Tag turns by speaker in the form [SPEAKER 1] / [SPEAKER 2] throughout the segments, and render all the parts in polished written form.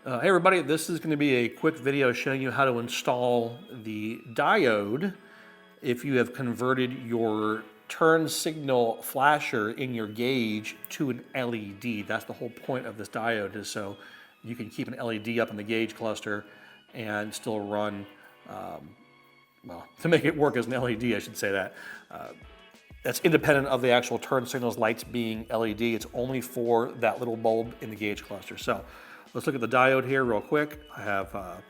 [SPEAKER 1] Hey everybody, this is going to be a quick video showing you how to install the diode if you have converted your turn signal flasher in your gauge to an LED. That's the whole point of this diode, is so you can keep an LED up in the gauge cluster and still run, well, to make it work as an LED, I should say that. That's independent of the actual turn signals lights being LED. It's only for that little bulb in the gauge cluster. So let's look at the diode here real quick. I have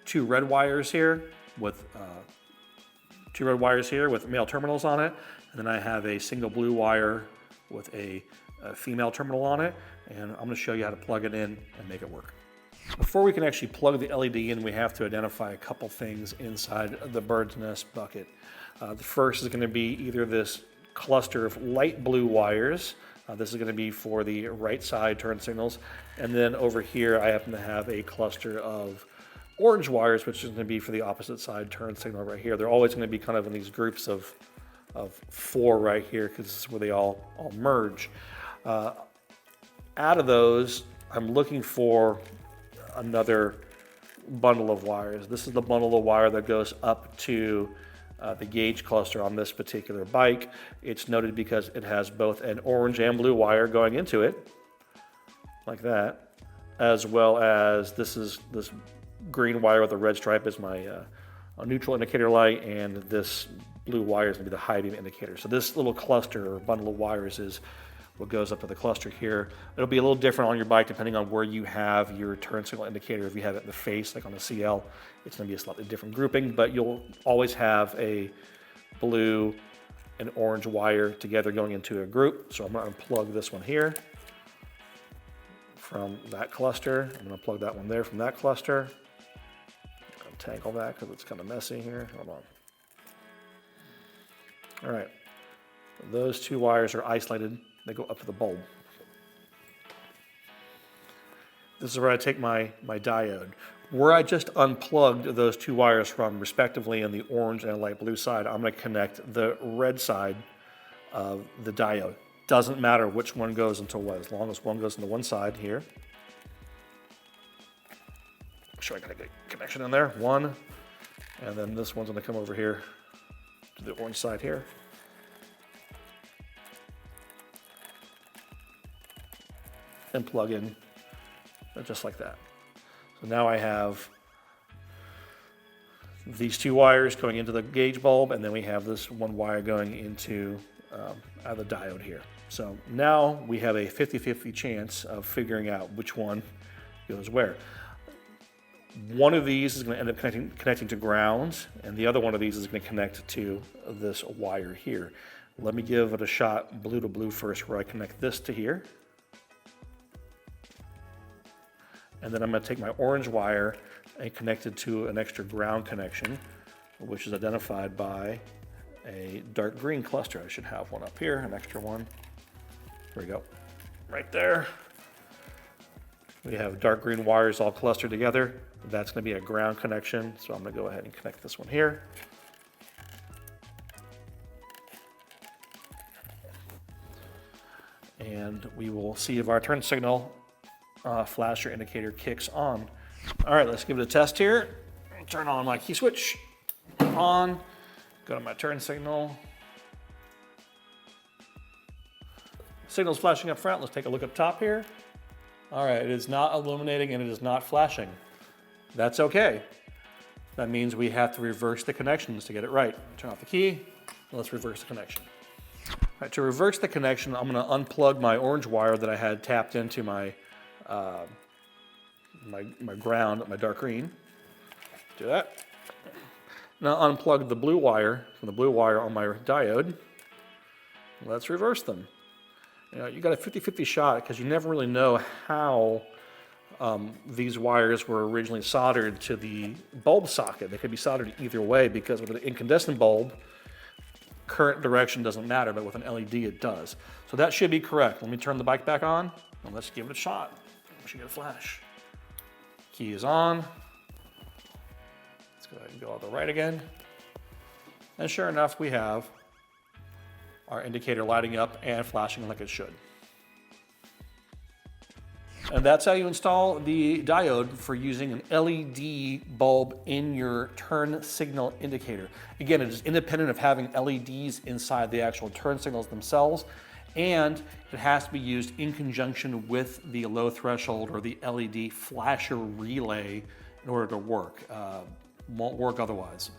[SPEAKER 1] two red wires here with male terminals on it, and then I have a single blue wire with a female terminal on it, and I'm going to show you how to plug it in and make it work. Before we can actually plug the LED in, we have to identify a couple things inside the bird's nest bucket. The first is going to be either this cluster of light blue wires. This is going to be for the right side turn signals. And then over here, I happen to have a cluster of orange wires, which is going to be for the opposite side turn signal right here. They're always going to be kind of in these groups of four right here, because this is where they all merge. Out of those, I'm looking for another bundle of wires. This is the bundle of wire that goes up to the gauge cluster on this particular bike. It's noted because it has both an orange and blue wire going into it, like that, as well as this green wire with a red stripe is my neutral indicator light, and this blue wire is going to be the high beam indicator. So this little cluster or bundle of wires is what goes up to the cluster here. It'll be a little different on your bike depending on where you have your turn signal indicator. If you have it in the face, like on the CL, it's going to be a slightly different grouping, but you'll always have a blue and orange wire together going into a group. So I'm going to unplug this one here from that cluster. I'm going to plug that one there from that cluster. Untangle that because it's kind of messy here. Hold on. All right. Those two wires are isolated. They go up to the bulb. This is where I take my diode. Where I just unplugged those two wires from, respectively, on the orange and light blue side, I'm going to connect the red side of the diode. Doesn't matter which one goes into what, as long as one goes into one side here. Make sure I got a good connection in there. One, and then this one's going to come over here to the orange side here. And plug in just like that. So now I have these two wires going into the gauge bulb, and then we have this one wire going into out of the diode here. So now we have a 50-50 chance of figuring out which one goes where. One of these is going to end up connecting to ground, and the other one of these is going to connect to this wire here. Let me give it a shot blue to blue first, where I connect this to here. And then I'm going to take my orange wire and connect it to an extra ground connection, which is identified by a dark green cluster. I should have one up here, an extra one. There we go, right there. We have dark green wires all clustered together. That's going to be a ground connection, so I'm going to go ahead and connect this one here. And we will see if our turn signal flasher indicator kicks on. All right, let's give it a test here. Turn on my key switch. On. Go to my turn signal. Signal's flashing up front. Let's take a look up top here. All right, it is not illuminating and it is not flashing. That's okay. That means we have to reverse the connections to get it right. Turn off the key. Let's reverse the connection. All right, to reverse the connection, I'm going to unplug my orange wire that I had tapped into my my ground, my dark green. Do that. Now unplug the blue wire from the blue wire on my diode. Let's reverse them. You know, you got a 50-50 shot because you never really know how these wires were originally soldered to the bulb socket. They could be soldered either way, because with an incandescent bulb, current direction doesn't matter, but with an LED it does. So that should be correct. Let me turn the bike back on and let's give it a shot. We should get a flash. Key is on. Let's go ahead and go on the right again. And sure enough, we have our indicator lighting up and flashing like it should. And that's how you install the diode for using an LED bulb in your turn signal indicator. Again, it is independent of having LEDs inside the actual turn signals themselves, and it has to be used in conjunction with the low threshold or the LED flasher relay in order to work. Won't work otherwise.